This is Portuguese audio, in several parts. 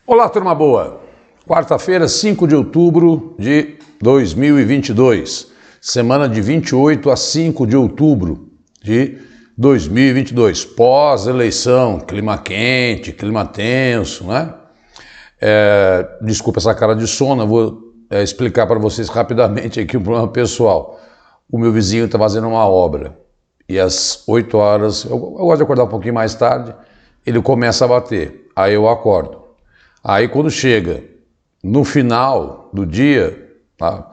Olá, turma boa! Quarta-feira, 5 de outubro de 2022. Semana de 28 a 5 de outubro de 2022. Pós-eleição, clima quente, clima tenso, né? Desculpa essa cara de sono, eu vou explicar para vocês rapidamente aqui um problema pessoal. O meu vizinho está fazendo uma obra e às 8 horas, eu gosto de acordar um pouquinho mais tarde, ele começa a bater, aí eu acordo. Aí quando chega no final do dia, tá,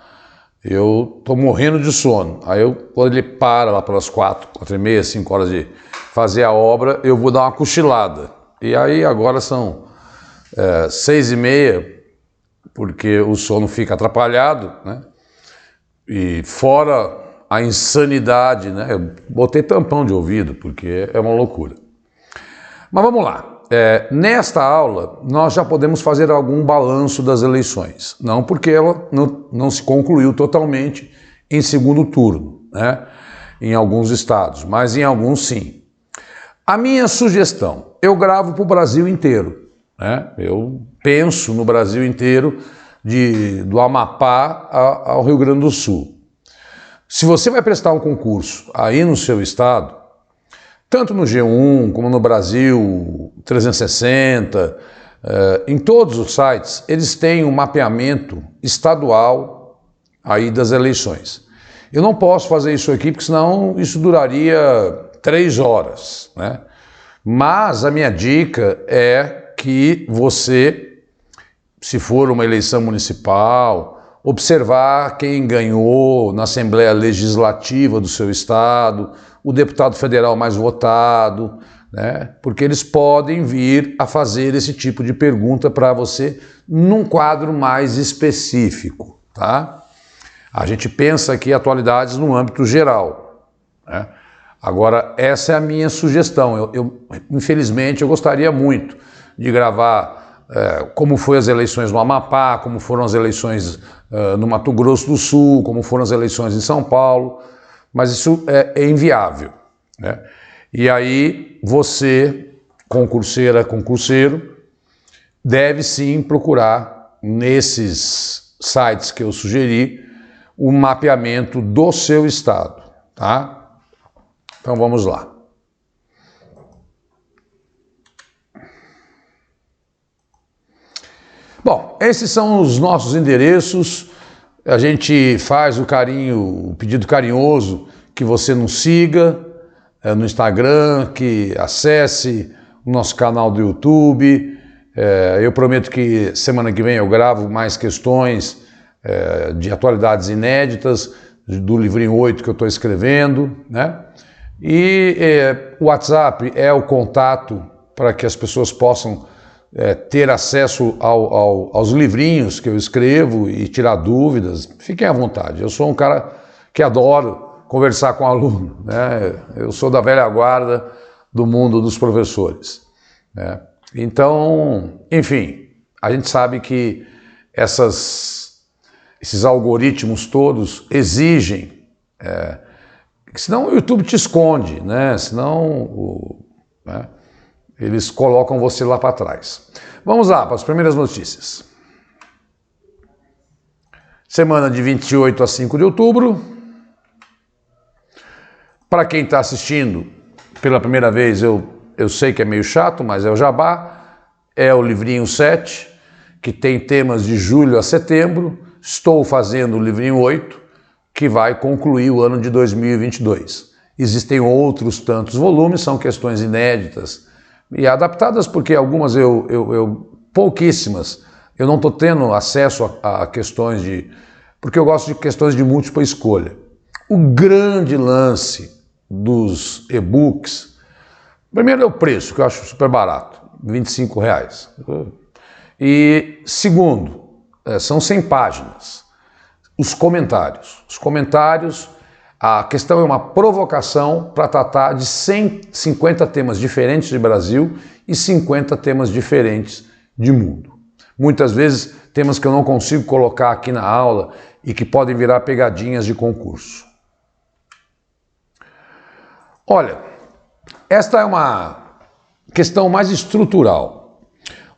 eu tô morrendo de sono. Aí quando ele para lá pelas 4h30, 5 horas de fazer a obra, eu vou dar uma cochilada. E aí agora são 6h30, porque o sono fica atrapalhado, né? E fora a insanidade, né? Eu botei tampão de ouvido, porque é uma loucura. Mas vamos lá. Nesta aula, nós já podemos fazer algum balanço das eleições. Não porque ela não se concluiu totalmente em segundo turno, né? Em alguns estados, mas em alguns sim. A minha sugestão, eu gravo para o Brasil inteiro, né? Eu penso no Brasil inteiro, do Amapá ao Rio Grande do Sul. Se você vai prestar um concurso aí no seu estado, tanto no G1 como no Brasil 360, em todos os sites, eles têm um mapeamento estadual aí das eleições. Eu não posso fazer isso aqui, porque senão isso duraria 3 horas, né? Mas a minha dica é que você, se for uma eleição municipal, observar quem ganhou na Assembleia Legislativa do seu estado, o deputado federal mais votado, né? Porque eles podem vir a fazer esse tipo de pergunta para você num quadro mais específico, tá? A gente pensa aqui atualidades no âmbito geral, né? Agora, essa é a minha sugestão. Infelizmente, eu gostaria muito de gravar como foram as eleições no Amapá, como foram as eleições no Mato Grosso do Sul, como foram as eleições em São Paulo, mas isso é inviável, né? E aí você, concurseira, concurseiro, deve sim procurar nesses sites que eu sugeri o mapeamento do seu estado, tá? Então vamos lá. Bom, esses são os nossos endereços. A gente faz o pedido carinhoso que você nos siga no Instagram, que acesse o nosso canal do YouTube. Eu prometo que semana que vem eu gravo mais questões de atualidades inéditas do livrinho 8 que eu estou escrevendo, né? E o WhatsApp é o contato para que as pessoas possam ter acesso aos livrinhos que eu escrevo e tirar dúvidas. Fiquem à vontade, eu sou um cara que adoro conversar com aluno, né? Eu sou da velha guarda do mundo dos professores, né? Então, enfim, a gente sabe que esses algoritmos todos exigem, senão o YouTube te esconde, né? Senão né? Eles colocam você lá para trás. Vamos lá para as primeiras notícias. Semana de 28 a 5 de outubro. Para quem está assistindo pela primeira vez, eu sei que é meio chato, mas é o jabá. É o livrinho 7, que tem temas de julho a setembro. Estou fazendo o livrinho 8, que vai concluir o ano de 2022. Existem outros tantos volumes, são questões inéditas e adaptadas, porque algumas pouquíssimas, eu não estou tendo acesso a questões porque eu gosto de questões de múltipla escolha. O grande lance dos e-books, primeiro é o preço, que eu acho super barato, R$25. E segundo, são 100 páginas. Os comentários, a questão é uma provocação para tratar de 50 temas diferentes de Brasil e 50 temas diferentes de mundo. Muitas vezes temas que eu não consigo colocar aqui na aula e que podem virar pegadinhas de concurso. Olha, esta é uma questão mais estrutural.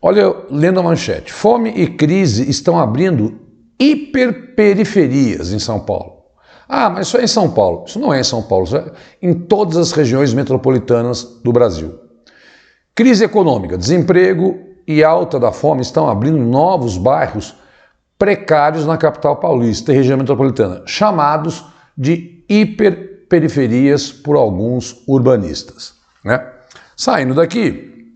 Olha, lendo a manchete, fome e crise estão abrindo hiperperiferias em São Paulo. Ah, mas isso é em São Paulo. Isso não é em São Paulo, isso é em todas as regiões metropolitanas do Brasil. Crise econômica, desemprego e alta da fome estão abrindo novos bairros precários na capital paulista e região metropolitana, chamados de hiperperiferias por alguns urbanistas, né? Saindo daqui,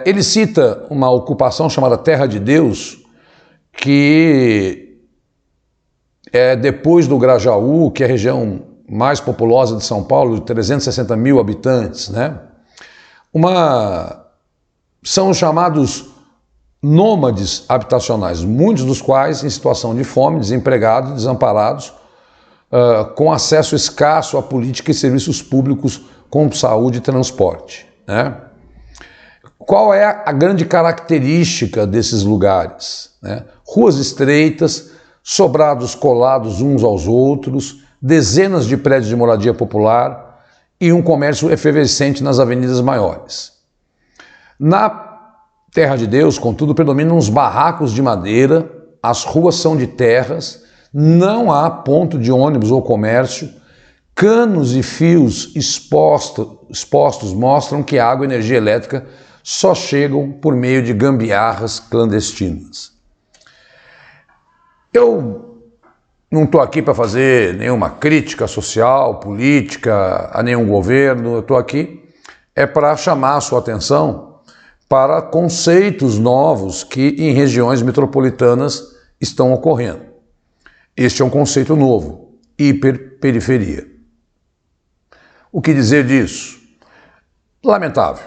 ele cita uma ocupação chamada Terra de Deus, que é depois do Grajaú, que é a região mais populosa de São Paulo, de 360 mil habitantes, né? São os chamados nômades habitacionais, muitos dos quais em situação de fome, desempregados, desamparados, com acesso escasso a política e serviços públicos como saúde e transporte, né? Qual é a grande característica desses lugares, né? Ruas estreitas, sobrados colados uns aos outros, dezenas de prédios de moradia popular e um comércio efervescente nas avenidas maiores. Na Terra de Deus, contudo, predominam os barracos de madeira, as ruas são de terras, não há ponto de ônibus ou comércio, canos e fios expostos mostram que água e energia elétrica só chegam por meio de gambiarras clandestinas. Eu não estou aqui para fazer nenhuma crítica social, política, a nenhum governo, eu estou aqui para chamar a sua atenção para conceitos novos que em regiões metropolitanas estão ocorrendo. Este é um conceito novo, hiperperiferia. O que dizer disso? Lamentável,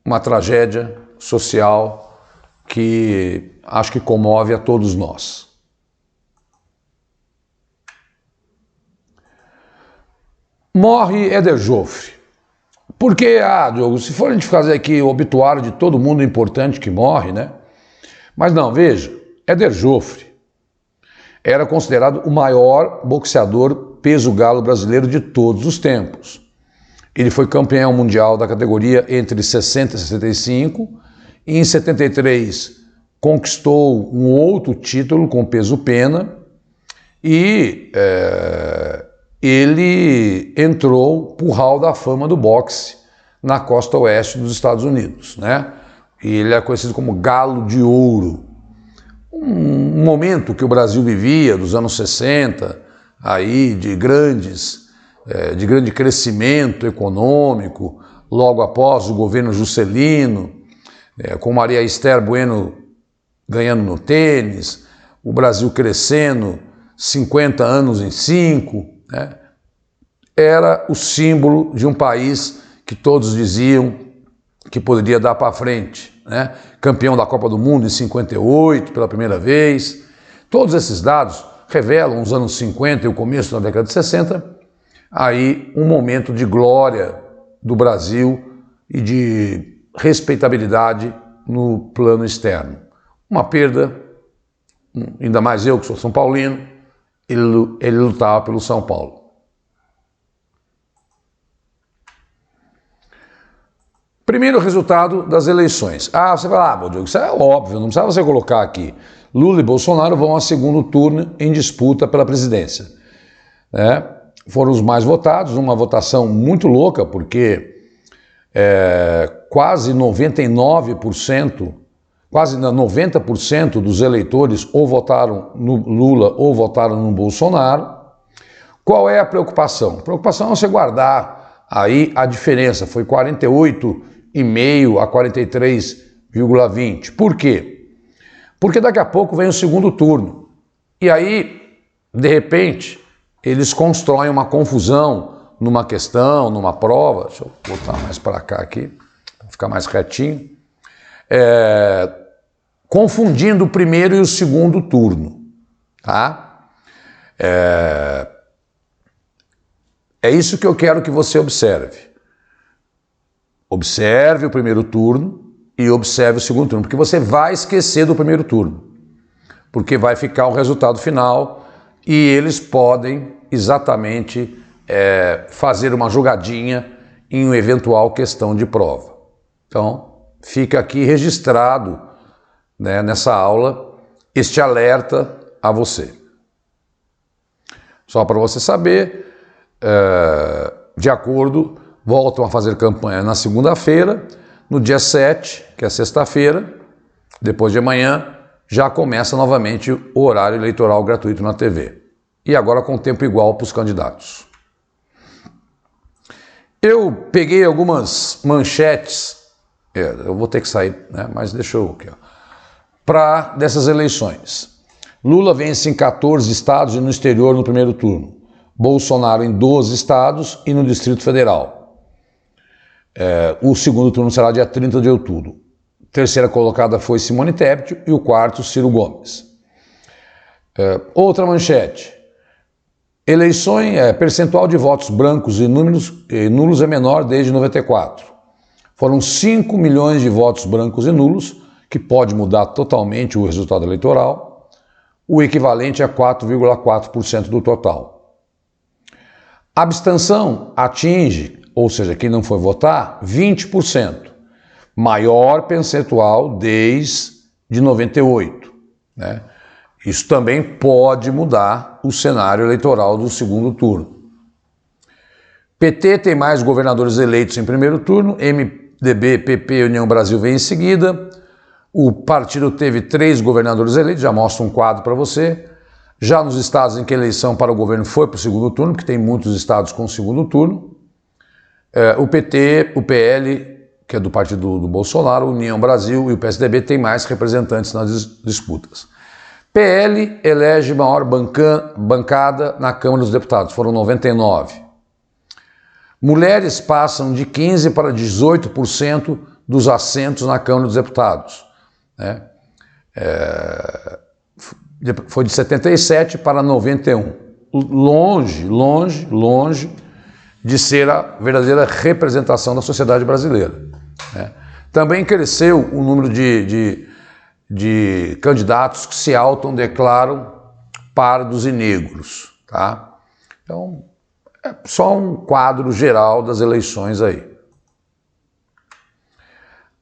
uma tragédia social que acho que comove a todos nós. Morre Éder Joffre. Porque, Diogo, se for a gente fazer aqui o obituário de todo mundo importante que morre, né? Mas não, veja, Éder Joffre era considerado o maior boxeador peso galo brasileiro de todos os tempos. Ele foi campeão mundial da categoria entre 60 e 65, e em 73 conquistou um outro título com peso pena, e ele entrou para o hall da fama do boxe na costa oeste dos Estados Unidos, né? E ele é conhecido como Galo de Ouro. Um momento que o Brasil vivia, dos anos 60, aí de grande crescimento econômico, logo após o governo Juscelino, com Maria Esther Bueno ganhando no tênis, o Brasil crescendo 50 anos em 5, né? Era o símbolo de um país que todos diziam que poderia dar para frente, né? Campeão da Copa do Mundo em 58 pela primeira vez. Todos esses dados revelam os anos 50 e o começo da década de 60, aí um momento de glória do Brasil e de respeitabilidade no plano externo. Uma perda, ainda mais eu que sou São Paulino, ele lutava pelo São Paulo. Primeiro resultado das eleições. Você vai lá, Diogo, isso é óbvio, não precisa você colocar aqui. Lula e Bolsonaro vão ao segundo turno em disputa pela presidência. Foram os mais votados, uma votação muito louca, porque quase 99%, quase 90% dos eleitores ou votaram no Lula ou votaram no Bolsonaro. Qual é a preocupação? A preocupação é você guardar aí a diferença, foi 48,5 a 43,20. Por quê? Porque daqui a pouco vem o segundo turno. E aí, de repente, eles constroem uma confusão numa questão, numa prova. Deixa eu botar mais para cá aqui, para ficar mais retinho. Confundindo o primeiro e o segundo turno. Tá? É isso que eu quero que você observe. Observe o primeiro turno e observe o segundo turno, porque você vai esquecer do primeiro turno, porque vai ficar o resultado final e eles podem exatamente fazer uma jogadinha em uma eventual questão de prova. Então, fica aqui registrado, né, nessa aula este alerta a você. Só para você saber, de acordo, voltam a fazer campanha na segunda-feira, no dia 7, que é sexta-feira, depois de amanhã, já começa novamente o horário eleitoral gratuito na TV. E agora com tempo igual para os candidatos. Eu peguei algumas manchetes, eu vou ter que sair, né, mas deixa eu aqui, dessas eleições. Lula vence em 14 estados e no exterior no primeiro turno. Bolsonaro em 12 estados e no Distrito Federal. O segundo turno será dia 30 de outubro. Terceira colocada foi Simone Tebet e o quarto, Ciro Gomes. Outra manchete. Eleições, percentual de votos brancos e nulos é menor desde 94. Foram 5 milhões de votos brancos e nulos, que pode mudar totalmente o resultado eleitoral, o equivalente a 4,4% do total. A abstenção atinge, ou seja, quem não foi votar, 20%, maior percentual desde 98, né? Isso também pode mudar o cenário eleitoral do segundo turno. PT tem mais governadores eleitos em primeiro turno, MDB, PP e União Brasil vem em seguida. O partido teve 3 governadores eleitos, já mostro um quadro para você. Já nos estados em que a eleição para o governo foi para o segundo turno, porque tem muitos estados com segundo turno, o PT, o PL, que é do partido do Bolsonaro, União Brasil e o PSDB têm mais representantes nas disputas. PL elege maior bancada na Câmara dos Deputados, foram 99. Mulheres passam de 15% para 18% dos assentos na Câmara dos Deputados, né? Foi de 77 para 91. Longe de ser a verdadeira representação da sociedade brasileira, né? Também cresceu o número de candidatos que se autodeclaram pardos e negros, tá? Então, é só um quadro geral das eleições aí.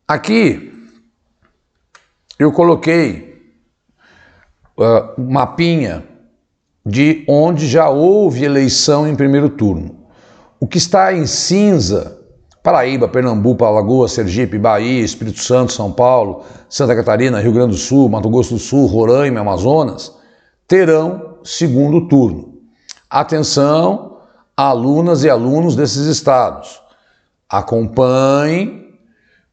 Aqui, eu coloquei um mapinha de onde já houve eleição em primeiro turno. O que está em cinza, Paraíba, Pernambuco, Alagoas, Sergipe, Bahia, Espírito Santo, São Paulo, Santa Catarina, Rio Grande do Sul, Mato Grosso do Sul, Roraima, Amazonas, terão segundo turno. Atenção, alunas e alunos desses estados. Acompanhem,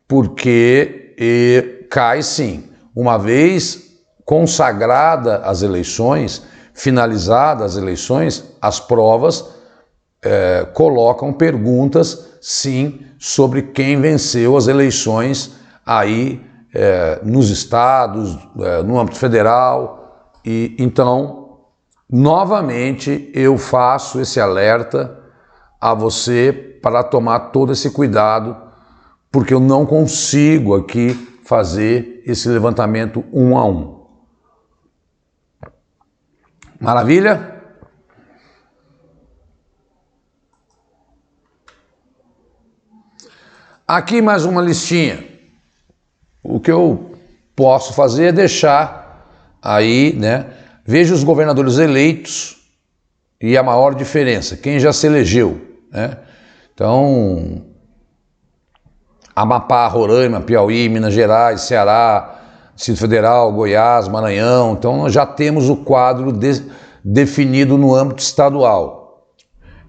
porque cai sim. Uma vez consagrada as eleições, finalizadas as eleições, as provas colocam perguntas, sim, sobre quem venceu as eleições aí nos estados, no âmbito federal. E então, novamente, eu faço esse alerta a você para tomar todo esse cuidado, porque eu não consigo aqui fazer esse levantamento um a um. Maravilha? Aqui mais uma listinha. O que eu posso fazer é deixar aí, né? Veja os governadores eleitos e a maior diferença, quem já se elegeu, né? Então, Amapá, Roraima, Piauí, Minas Gerais, Ceará, Distrito Federal, Goiás, Maranhão. Então, nós já temos o quadro definido no âmbito estadual.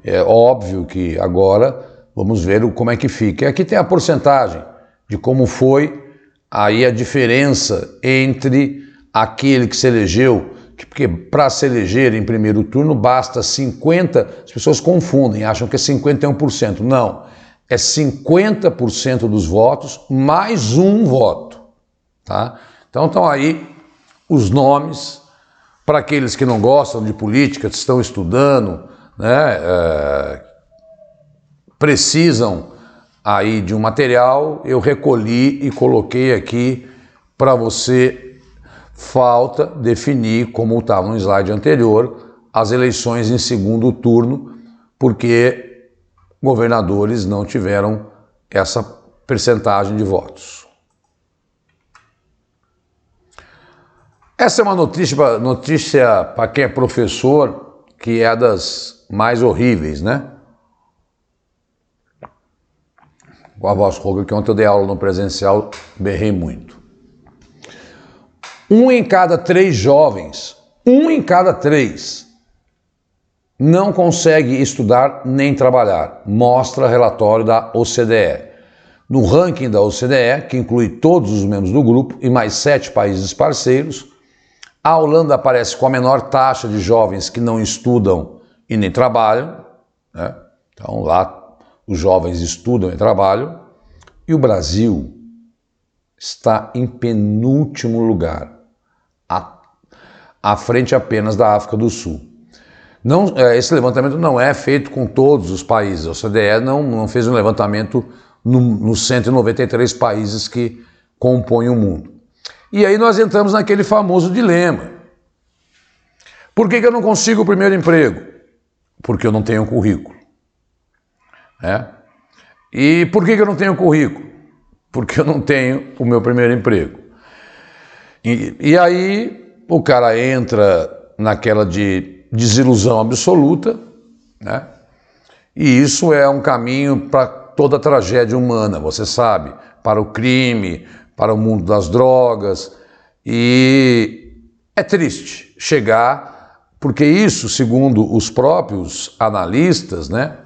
É óbvio que agora vamos ver como é que fica. E aqui tem a porcentagem de como foi aí a diferença entre aquele que se elegeu, porque para se eleger em primeiro turno basta 50%, as pessoas confundem, acham que é 51%. Não, é 50% dos votos mais um voto, tá? Então estão aí os nomes para aqueles que não gostam de política, estão estudando, né? Precisam aí de um material, eu recolhi e coloquei aqui para você. Falta definir, como estava no slide anterior, as eleições em segundo turno, porque governadores não tiveram essa percentagem de votos. Essa é uma notícia para quem é professor, que é das mais horríveis, né? Com a voz rouca, que ontem eu dei aula no presencial, berrei muito. 1 em cada 3 jovens, 1 em cada 3, não consegue estudar nem trabalhar, mostra relatório da OCDE. No ranking da OCDE, que inclui todos os membros do grupo e mais 7 países parceiros, a Holanda aparece com a menor taxa de jovens que não estudam e nem trabalham, né? Então lá os jovens estudam e trabalham, e o Brasil está em penúltimo lugar, à frente apenas da África do Sul. Não, esse levantamento não é feito com todos os países, a OCDE não fez um levantamento nos 193 países que compõem o mundo. E aí nós entramos naquele famoso dilema. Por que eu não consigo o primeiro emprego? Porque eu não tenho currículo. E por que eu não tenho currículo? Porque eu não tenho o meu primeiro emprego. E aí o cara entra naquela de desilusão absoluta, né? E isso é um caminho para toda a tragédia humana, você sabe, para o crime, para o mundo das drogas. E é triste chegar, porque isso, segundo os próprios analistas, né?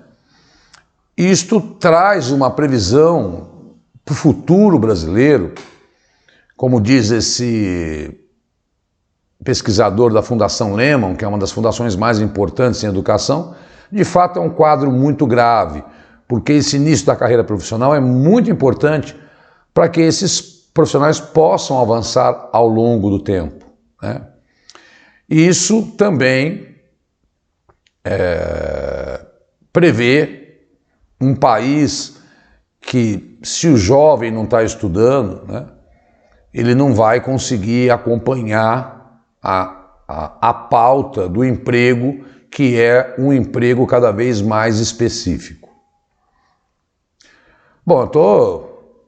Isto traz uma previsão para o futuro brasileiro, como diz esse pesquisador da Fundação Lehman, que é uma das fundações mais importantes em educação. De fato é um quadro muito grave, porque esse início da carreira profissional é muito importante para que esses profissionais possam avançar ao longo do tempo, né? E isso também prevê um país que, se o jovem não está estudando, né, ele não vai conseguir acompanhar a pauta do emprego, que é um emprego cada vez mais específico. Bom, eu estou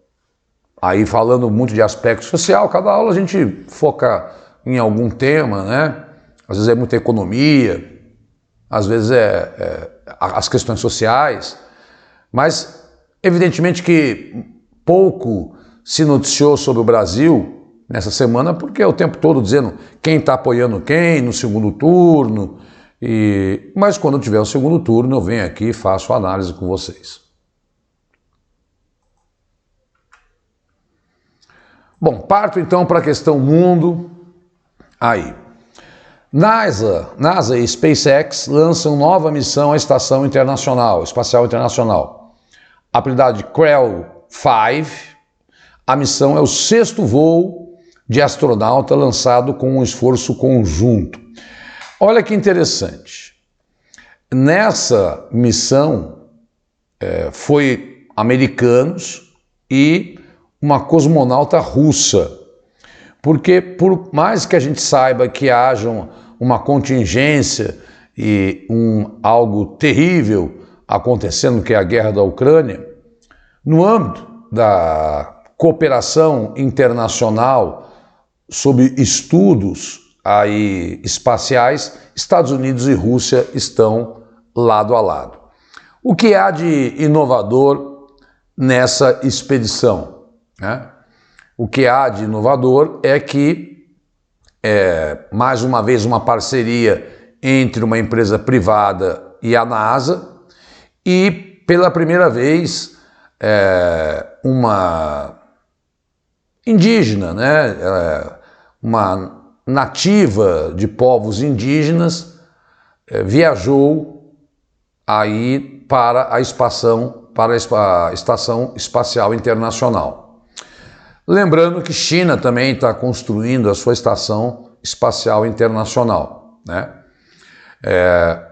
aí falando muito de aspecto social, cada aula a gente foca em algum tema, né? Às vezes é muita economia, às vezes as questões sociais, mas evidentemente que pouco se noticiou sobre o Brasil nessa semana, porque é o tempo todo dizendo quem está apoiando quem no segundo turno, mas quando tiver o segundo turno eu venho aqui e faço análise com vocês. Bom, parto então para a questão mundo. Aí, NASA e SpaceX lançam nova missão à Estação Espacial Internacional. Apelidada de Crew 5, a missão é o 6º voo de astronauta lançado com um esforço conjunto. Olha que interessante. Nessa missão foi americanos e uma cosmonauta russa. Porque por mais que a gente saiba que haja uma contingência e algo terrível acontecendo, que é a guerra da Ucrânia, no âmbito da cooperação internacional sobre estudos aí espaciais, Estados Unidos e Rússia estão lado a lado. O que há de inovador nessa expedição, né? O que há de inovador é que mais uma vez uma parceria entre uma empresa privada e a NASA, e pela primeira vez uma indígena, né? Uma nativa de povos indígenas viajou aí para a Estação Espacial Internacional. Lembrando que China também está construindo a sua Estação Espacial Internacional, né?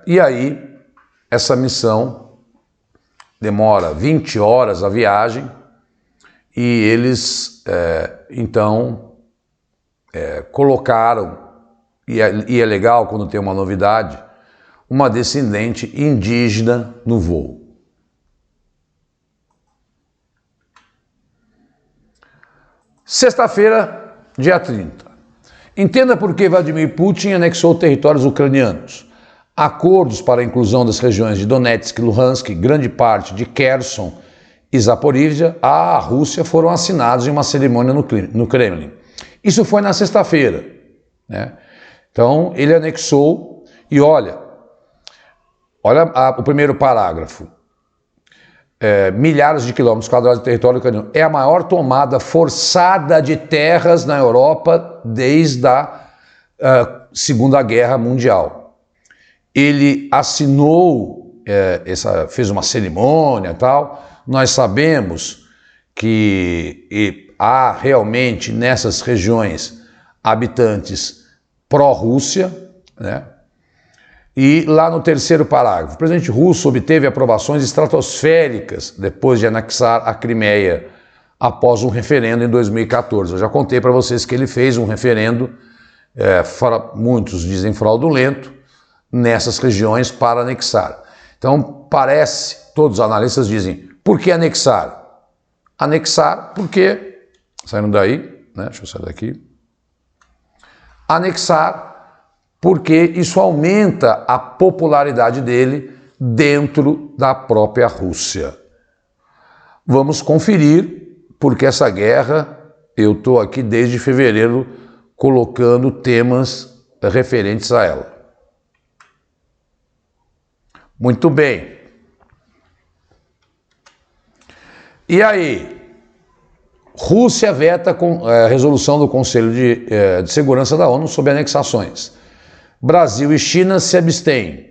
E aí, essa missão demora 20 horas a viagem e eles, então, colocaram, e é legal quando tem uma novidade, uma descendente indígena no voo. Sexta-feira, dia 30. Entenda por que Vladimir Putin anexou territórios ucranianos. Acordos para a inclusão das regiões de Donetsk, Luhansk, grande parte de Kherson e Zaporizhia à Rússia foram assinados em uma cerimônia no Kremlin. Isso foi na sexta-feira, né? Então, ele anexou e olha o primeiro parágrafo. Milhares de quilômetros quadrados de território ucraniano. É a maior tomada forçada de terras na Europa desde a Segunda Guerra Mundial. Ele assinou, fez uma cerimônia e tal. Nós sabemos que há realmente nessas regiões habitantes pró-Rússia, né? E lá no terceiro parágrafo, o presidente russo obteve aprovações estratosféricas depois de anexar a Crimeia após um referendo em 2014. Eu já contei para vocês que ele fez um referendo, muitos dizem fraudulento, nessas regiões para anexar. Então parece, todos os analistas dizem, por que anexar? Anexar porque, saindo daí, né? Deixa eu sair daqui. Anexar porque isso aumenta a popularidade dele dentro da própria Rússia. Vamos conferir, porque essa guerra, eu estou aqui desde fevereiro colocando temas referentes a ela. Muito bem. E aí? Rússia veta a resolução do Conselho de Segurança da ONU sobre anexações. Brasil e China se abstêm.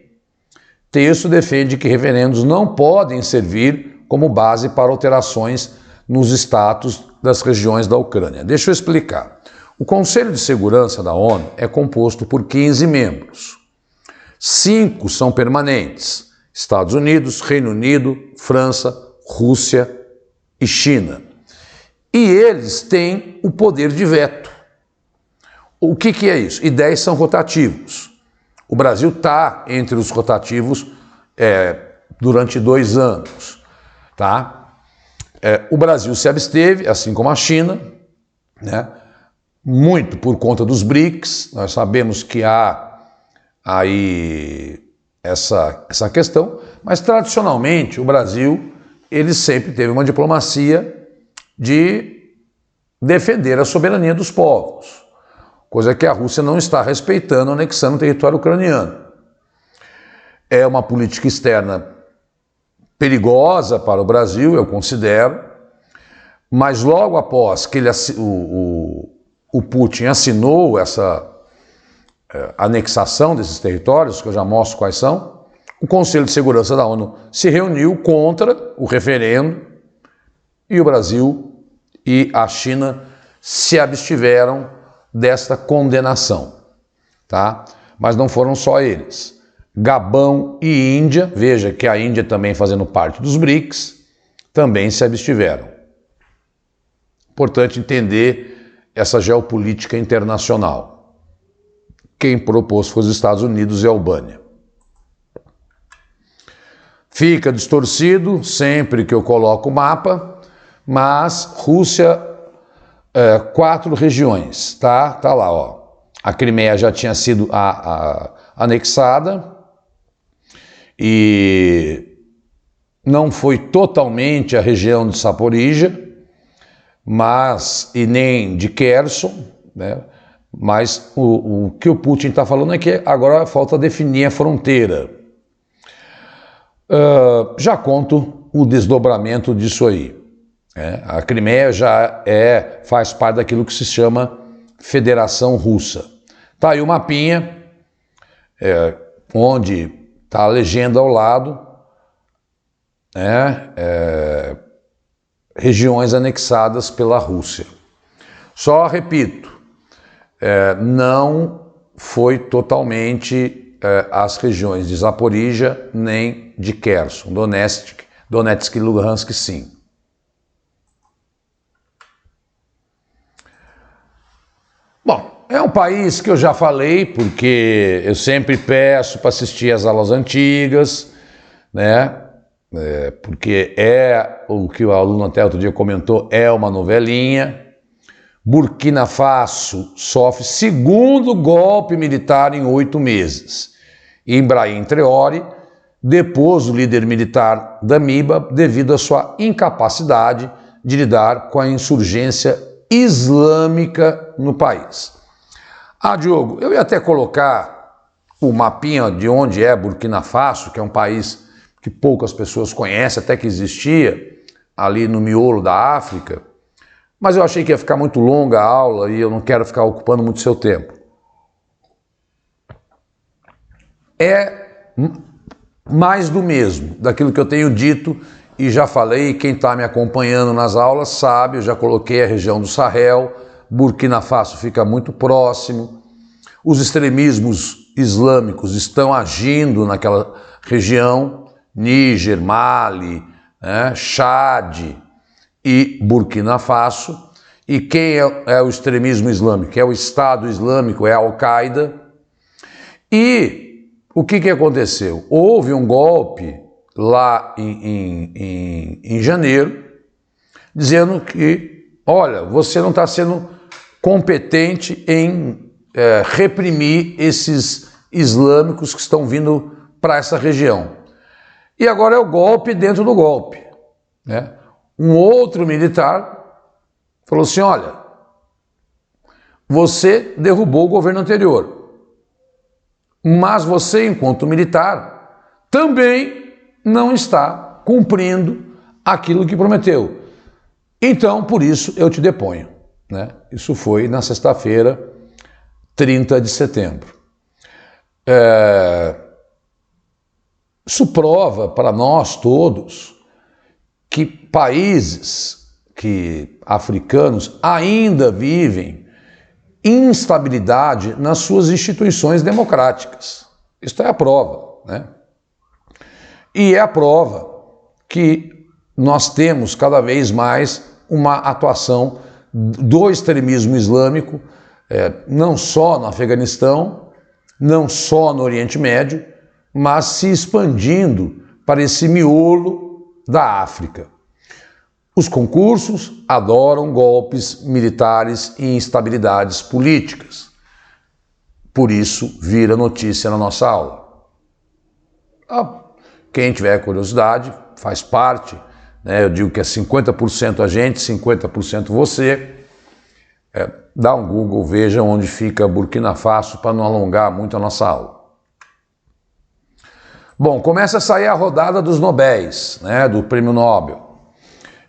Texto defende que referendos não podem servir como base para alterações nos status das regiões da Ucrânia. Deixa eu explicar. O Conselho de Segurança da ONU é composto por 15 membros. 5 são permanentes: Estados Unidos, Reino Unido, França, Rússia e China. E eles têm o poder de veto. O que é isso? E 10 são rotativos. O Brasil está entre os rotativos durante 2 anos. Tá? O Brasil se absteve, assim como a China, né? Muito por conta dos BRICS. Nós sabemos que há aí essa questão, mas tradicionalmente o Brasil ele sempre teve uma diplomacia de defender a soberania dos povos. Coisa que a Rússia não está respeitando, anexando o território ucraniano. É uma política externa perigosa para o Brasil, eu considero, mas logo após que o Putin assinou essa anexação desses territórios, que eu já mostro quais são, o Conselho de Segurança da ONU se reuniu contra o referendo e o Brasil e a China se abstiveram desta condenação, tá? Mas não foram só eles. Gabão e Índia, veja que a Índia também fazendo parte dos BRICS, também se abstiveram. Importante entender essa geopolítica internacional. Quem propôs foi os Estados Unidos e a Albânia. Fica distorcido sempre que eu coloco o mapa, mas Rússia, 4 regiões, tá? Tá lá, ó. A Crimeia já tinha sido anexada e não foi totalmente a região de Zaporizhia, e nem de Kherson, né? Mas o que o Putin está falando é que agora falta definir a fronteira. Já conto o desdobramento disso aí. A Crimeia já faz parte daquilo que se chama Federação Russa. Tá aí o mapinha, onde está a legenda ao lado, regiões anexadas pela Rússia. Só repito, não foi totalmente as regiões de Zaporizhia nem de Kherson, Donetsk e Luhansk sim. Bom, é um país que eu já falei, porque eu sempre peço para assistir às aulas antigas, né? Porque o que o aluno até outro dia comentou, é uma novelinha. Burkina Faso sofre segundo golpe militar em 8 meses. Ibrahim Traoré depôs o líder militar Damiba devido à sua incapacidade de lidar com a insurgência islâmica no país. Diogo, eu ia até colocar o mapinha de onde é Burkina Faso, que é um país que poucas pessoas conhecem, até que existia ali no miolo da África, mas eu achei que ia ficar muito longa a aula e eu não quero ficar ocupando muito seu tempo. É mais do mesmo, daquilo que eu tenho dito e já falei, quem está me acompanhando nas aulas sabe, eu já coloquei a região do Sahel, Burkina Faso fica muito próximo, os extremismos islâmicos estão agindo naquela região, Níger, Mali, Chad e Burkina Faso. E quem é o extremismo islâmico? É o Estado Islâmico, é a Al-Qaeda. E o que aconteceu? Houve um golpe lá em janeiro, dizendo que, olha, você não está sendo competente em reprimir esses islâmicos que estão vindo para essa região. E agora é o golpe dentro do golpe, né? Um outro militar falou assim, olha, você derrubou o governo anterior, mas você, enquanto militar, também não está cumprindo aquilo que prometeu. Então, por isso, eu te deponho, né? Isso foi na sexta-feira, 30 de setembro. Isso prova para nós todos que países africanos ainda vivem instabilidade nas suas instituições democráticas. Isso é a prova, né? E é a prova que nós temos cada vez mais uma atuação do extremismo islâmico, não só no Afeganistão, não só no Oriente Médio, mas se expandindo para esse miolo da África. Os concursos adoram golpes militares e instabilidades políticas. Por isso, vira notícia na nossa aula. Quem tiver curiosidade, faz parte, né? Eu digo que é 50% a gente, 50% você. Dá um Google, veja onde fica Burkina Faso para não alongar muito a nossa aula. Bom, começa a sair a rodada dos Nobéis, né, do Prêmio Nobel.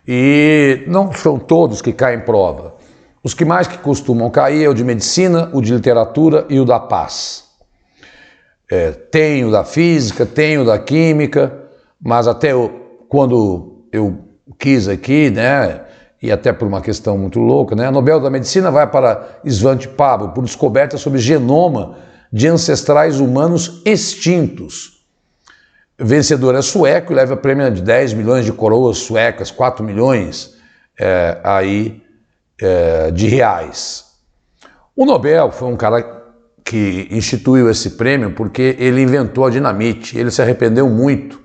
E não são todos que caem em prova. Os que mais que costumam cair é o de medicina, o de literatura e o da paz. Tem o da física, tem o da química, mas até quando eu quis aqui, né, e até por uma questão muito louca, né, a Nobel da Medicina vai para Svante Pabo por descoberta sobre genoma de ancestrais humanos extintos. O vencedor é sueco e leva prêmio de 10 milhões de coroas suecas, 4 milhões de reais. O Nobel foi um cara que instituiu esse prêmio porque ele inventou a dinamite, ele se arrependeu muito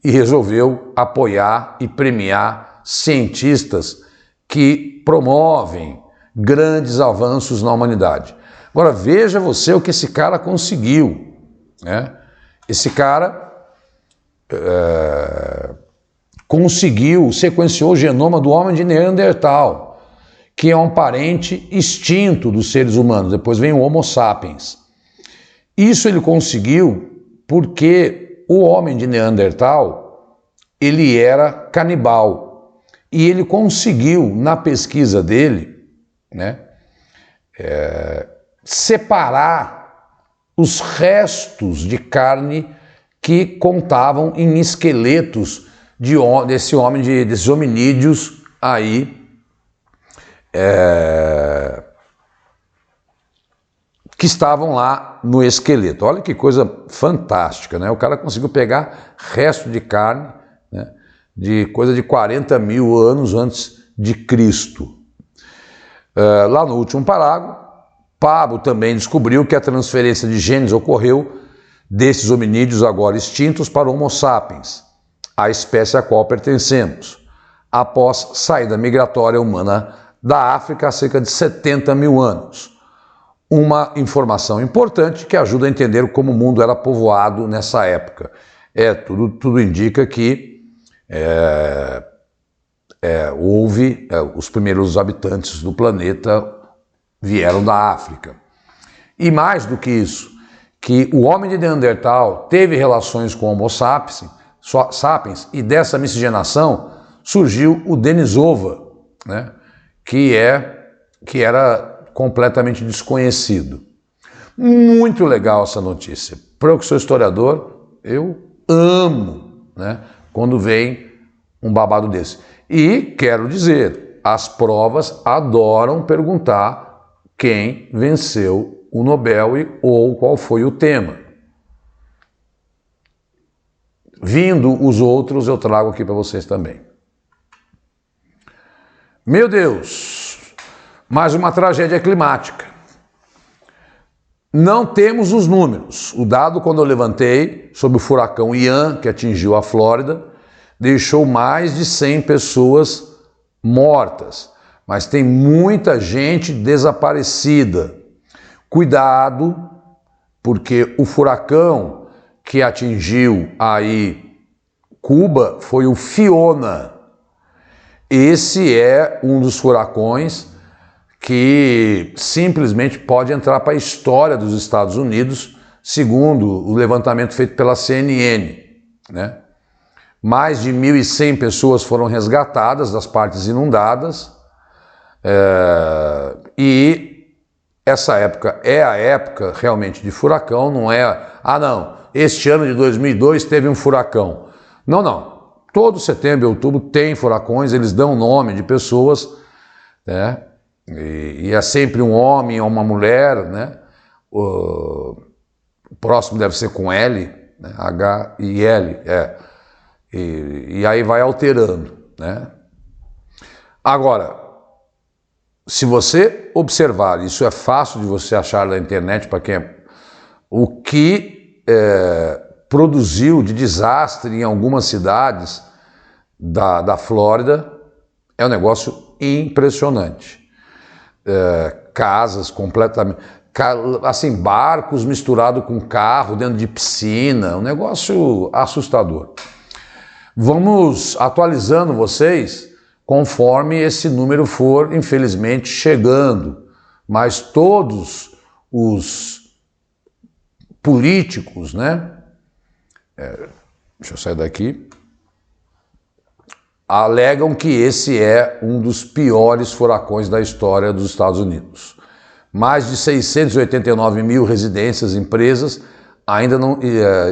e resolveu apoiar e premiar cientistas que promovem grandes avanços na humanidade. Agora veja você o que esse cara conseguiu, né? Esse cara sequenciou o genoma do homem de Neandertal, que é um parente extinto dos seres humanos. Depois vem o Homo sapiens. Isso ele conseguiu porque o homem de Neandertal, ele era canibal. E ele conseguiu, na pesquisa dele, né, separar os restos de carne que contavam em esqueletos desses hominídeos aí, que estavam lá no esqueleto. Olha que coisa fantástica, né? O cara conseguiu pegar resto de carne, né, de coisa de 40 mil anos antes de Cristo. Lá no último parágrafo, Pabo também descobriu que a transferência de genes ocorreu desses hominídeos agora extintos para o Homo sapiens, a espécie a qual pertencemos, após saída migratória humana da África há cerca de 70 mil anos. Uma informação importante que ajuda a entender como o mundo era povoado nessa época. Tudo indica que os primeiros habitantes do planeta vieram da África. E mais do que isso, que o homem de Neandertal teve relações com o Homo sapiens e dessa miscigenação surgiu o Denisova, né? que era completamente desconhecido. Muito legal essa notícia. Para eu que sou historiador, eu amo, né, quando vem um babado desse. E quero dizer, as provas adoram perguntar quem venceu o Nobel ou qual foi o tema. Vindo os outros, eu trago aqui para vocês também. Meu Deus! Mais uma tragédia climática. Não temos os números. O dado, quando eu levantei, sobre o furacão Ian, que atingiu a Flórida, deixou mais de 100 pessoas mortas. Mas tem muita gente desaparecida. Cuidado, porque o furacão que atingiu aí Cuba foi o Fiona. Esse é um dos furacões que simplesmente pode entrar para a história dos Estados Unidos, segundo o levantamento feito pela CNN, né? Mais de 1.100 pessoas foram resgatadas das partes inundadas, e essa época é a época realmente de furacão, não é, este ano de 2002 teve um furacão. Não. Todo setembro e outubro tem furacões, eles dão nome de pessoas, né? E é sempre um homem ou uma mulher, né? O próximo deve ser com L, né? H e L, E aí vai alterando, né? Agora, se você observar, isso é fácil de você achar na internet para quem o que produziu de desastre em algumas cidades da Flórida é um negócio impressionante. Casas completamente, assim, barcos misturados com carro dentro de piscina, um negócio assustador. Vamos atualizando vocês conforme esse número for, infelizmente, chegando, mas todos os políticos, né? Deixa eu sair daqui. Alegam que esse é um dos piores furacões da história dos Estados Unidos. Mais de 689 mil residências e empresas ainda não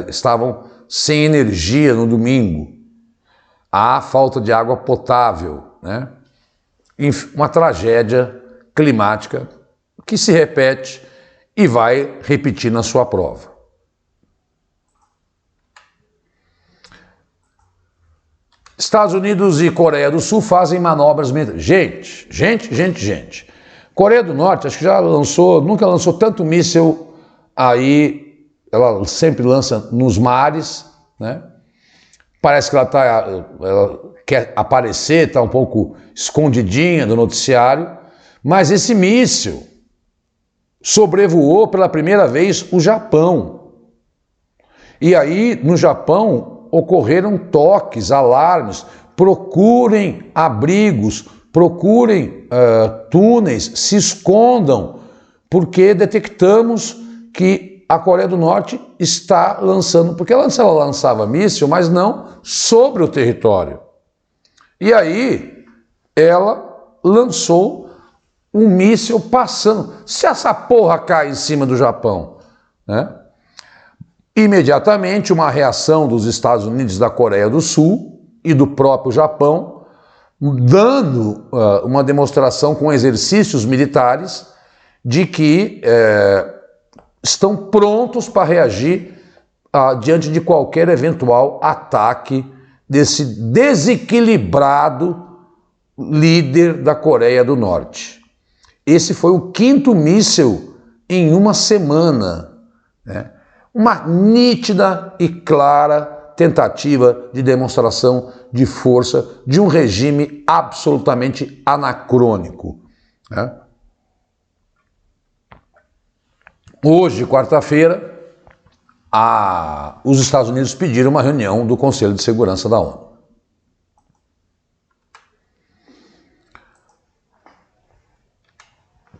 estavam sem energia no domingo. Há falta de água potável, né? Uma tragédia climática que se repete e vai repetir na sua prova. Estados Unidos e Coreia do Sul fazem manobras militares. Gente. Coreia do Norte, acho que nunca lançou tanto míssil aí, ela sempre lança nos mares, né? Parece que ela quer aparecer, está um pouco escondidinha do noticiário, mas esse míssil sobrevoou pela primeira vez o Japão. E aí, no Japão, ocorreram toques, alarmes, procurem abrigos, procurem túneis, se escondam, porque detectamos que a Coreia do Norte está lançando, porque antes ela lançava míssil, mas não sobre o território. E aí ela lançou um míssil passando. Se essa porra cai em cima do Japão, né? Imediatamente, uma reação dos Estados Unidos, da Coreia do Sul e do próprio Japão, dando uma demonstração com exercícios militares de que estão prontos para reagir diante de qualquer eventual ataque desse desequilibrado líder da Coreia do Norte. Esse foi o 5º míssil em uma semana, né? Uma nítida e clara tentativa de demonstração de força de um regime absolutamente anacrônico, né? Hoje, quarta-feira, os Estados Unidos pediram uma reunião do Conselho de Segurança da ONU.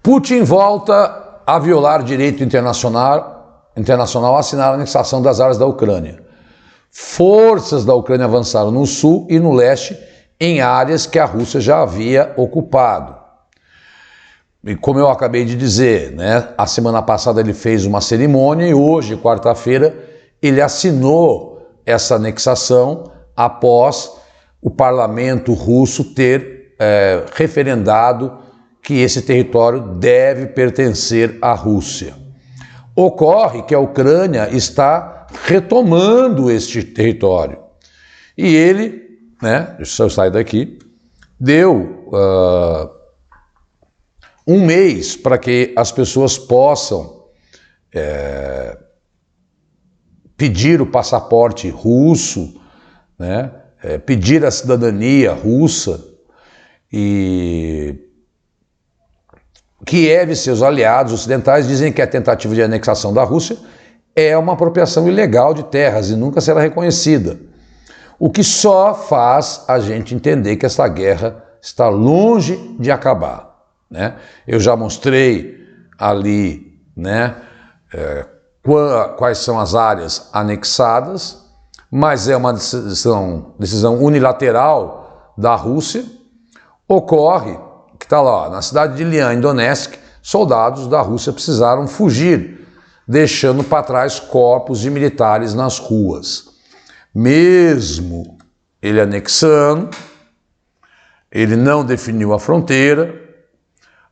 Putin volta a violar direito internacional a assinar a anexação das áreas da Ucrânia. Forças da Ucrânia avançaram no sul e no leste em áreas que a Rússia já havia ocupado. E como eu acabei de dizer, né, a semana passada ele fez uma cerimônia e hoje, quarta-feira, ele assinou essa anexação após o parlamento russo ter referendado que esse território deve pertencer à Rússia. Ocorre que a Ucrânia está retomando este território. E ele, né, deixa eu sair daqui, deu um mês para que as pessoas possam pedir o passaporte russo, né, pedir a cidadania russa, e Kiev e seus aliados ocidentais dizem que a tentativa de anexação da Rússia é uma apropriação ilegal de terras e nunca será reconhecida. O que só faz a gente entender que essa guerra está longe de acabar, né? Eu já mostrei ali, né, quais são as áreas anexadas, mas é uma decisão unilateral da Rússia. Ocorre que está lá, na cidade de Lian, em Donetsk, soldados da Rússia precisaram fugir, deixando para trás corpos de militares nas ruas. Mesmo ele anexando, ele não definiu a fronteira,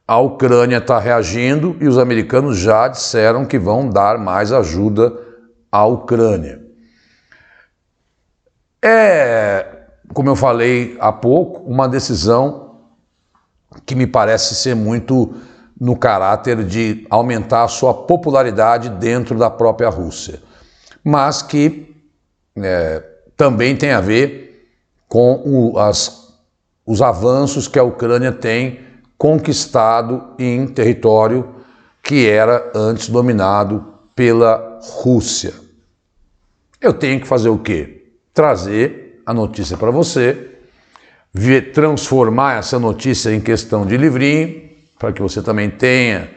a Ucrânia está reagindo e os americanos já disseram que vão dar mais ajuda à Ucrânia. Como eu falei há pouco, uma decisão que me parece ser muito no caráter de aumentar a sua popularidade dentro da própria Rússia, mas que também tem a ver com os avanços que a Ucrânia tem conquistado em território que era antes dominado pela Rússia. Eu tenho que fazer o quê? Trazer a notícia para você, transformar essa notícia em questão de livrinho, para que você também tenha,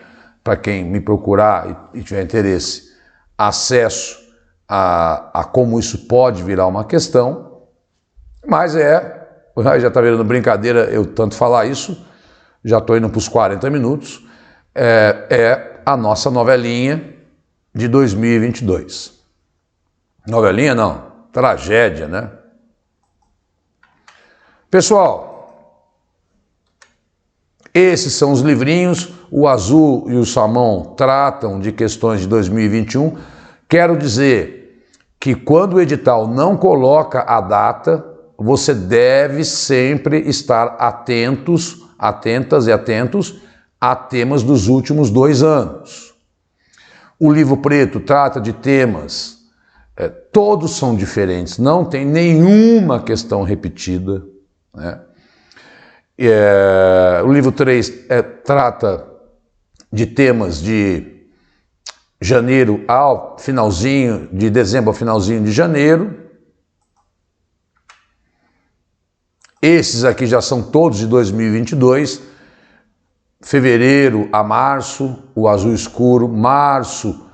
para quem me procurar e tiver interesse, acesso a como isso pode virar uma questão. Mas já está virando brincadeira eu tanto falar isso, já estou indo para os 40 minutos, a nossa novelinha de 2022. Novelinha não, tragédia, né? Pessoal, esses são os livrinhos, o azul e o salmão tratam de questões de 2021. Quero dizer que quando o edital não coloca a data, você deve sempre estar atentas e atentos a temas dos últimos 2 anos. O livro preto trata de temas, todos são diferentes, não tem nenhuma questão repetida, né? O livro 3 trata de temas de janeiro ao finalzinho, de dezembro ao finalzinho de janeiro. Esses aqui já são todos de 2022, fevereiro a março, o azul escuro, março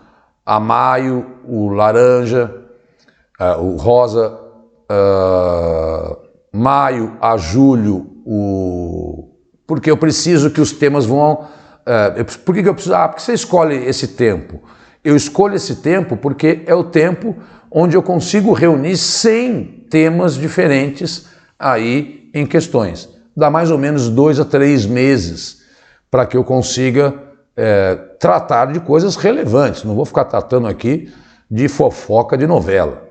a maio, o laranja, o rosa, maio a julho, porque eu preciso que os temas vão... Por que eu preciso? Porque você escolhe esse tempo. Eu escolho esse tempo porque é o tempo onde eu consigo reunir 100 temas diferentes aí em questões. Dá mais ou menos 2 a 3 meses para que eu consiga tratar de coisas relevantes. Não vou ficar tratando aqui de fofoca de novela.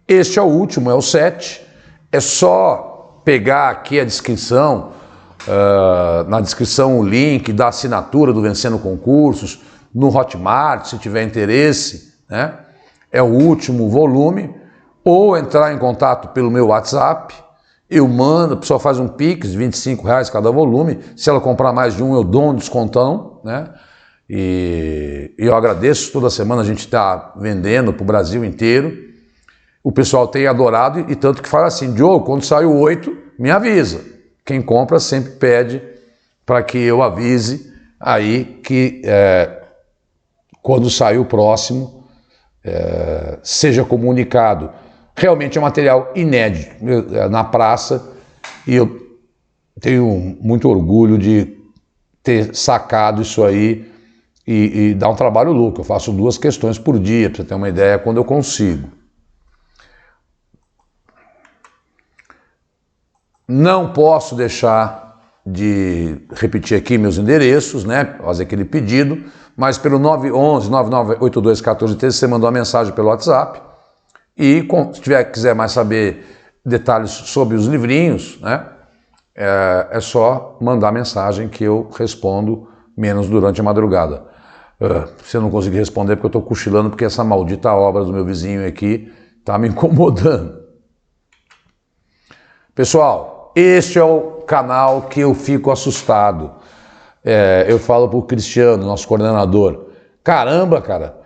Este é o último, é o 7. É só pegar aqui a descrição, na descrição o link da assinatura do Vencendo Concursos, no Hotmart, se tiver interesse, né? é o último volume, ou entrar em contato pelo meu WhatsApp, eu mando, a pessoa faz um Pix de R$25 cada volume, se ela comprar mais de um eu dou um descontão, né? E eu agradeço, toda semana a gente está vendendo para o Brasil inteiro, o pessoal tem adorado e tanto que fala assim, Diogo, quando sai o 8, me avisa. Quem compra sempre pede para que eu avise aí que quando sair o próximo, seja comunicado. Realmente é um material inédito na praça e eu tenho muito orgulho de ter sacado isso aí e dar um trabalho louco. Eu faço 2 questões por dia, para você ter uma ideia, quando eu consigo. Não posso deixar de repetir aqui meus endereços, né? Fazer aquele pedido, mas pelo 911-9982-1413 você mandou uma mensagem pelo WhatsApp. E se quiser mais saber detalhes sobre os livrinhos, né, é só mandar mensagem que eu respondo, menos durante a madrugada. Se eu não conseguir responder, porque eu estou cochilando, porque essa maldita obra do meu vizinho aqui está me incomodando. Pessoal, este é o canal que eu fico assustado. Eu falo para o Cristiano, nosso coordenador, caramba, cara,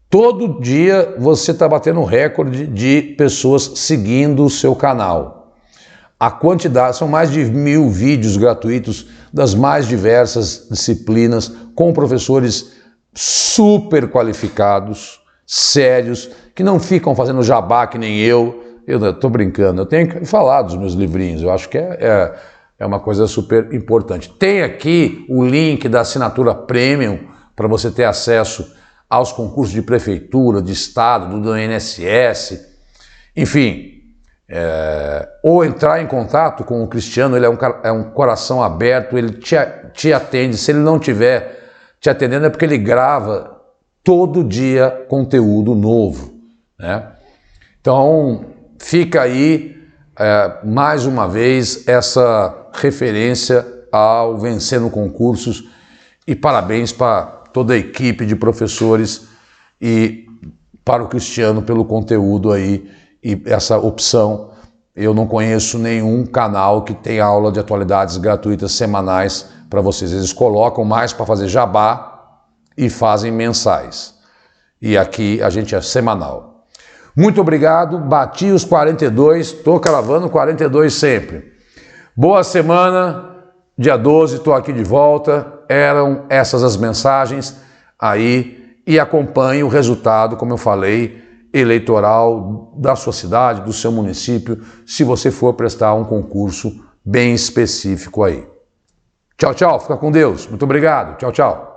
todo dia você está batendo um recorde de pessoas seguindo o seu canal. A quantidade, são mais de 1000 vídeos gratuitos das mais diversas disciplinas, com professores super qualificados, sérios, que não ficam fazendo jabá que nem eu. Eu estou brincando, eu tenho que falar dos meus livrinhos, eu acho que é uma coisa super importante. Tem aqui o link da assinatura Premium para você ter acesso aos concursos de prefeitura, de estado, do INSS, enfim, ou entrar em contato com o Cristiano, ele é um coração aberto, ele te atende, se ele não estiver te atendendo é porque ele grava todo dia conteúdo novo, né? Então, fica aí, mais uma vez, essa referência ao Vencendo Concursos e parabéns para toda a equipe de professores e para o Cristiano pelo conteúdo aí e essa opção. Eu não conheço nenhum canal que tenha aula de atualidades gratuitas semanais para vocês. Eles colocam mais para fazer jabá e fazem mensais. E aqui a gente é semanal. Muito obrigado, bati os 42, estou cravando 42 sempre. Boa semana, dia 12, estou aqui de volta. Eram essas as mensagens aí e acompanhe o resultado, como eu falei, eleitoral da sua cidade, do seu município, se você for prestar um concurso bem específico aí. Tchau, tchau, fica com Deus. Muito obrigado. Tchau, tchau.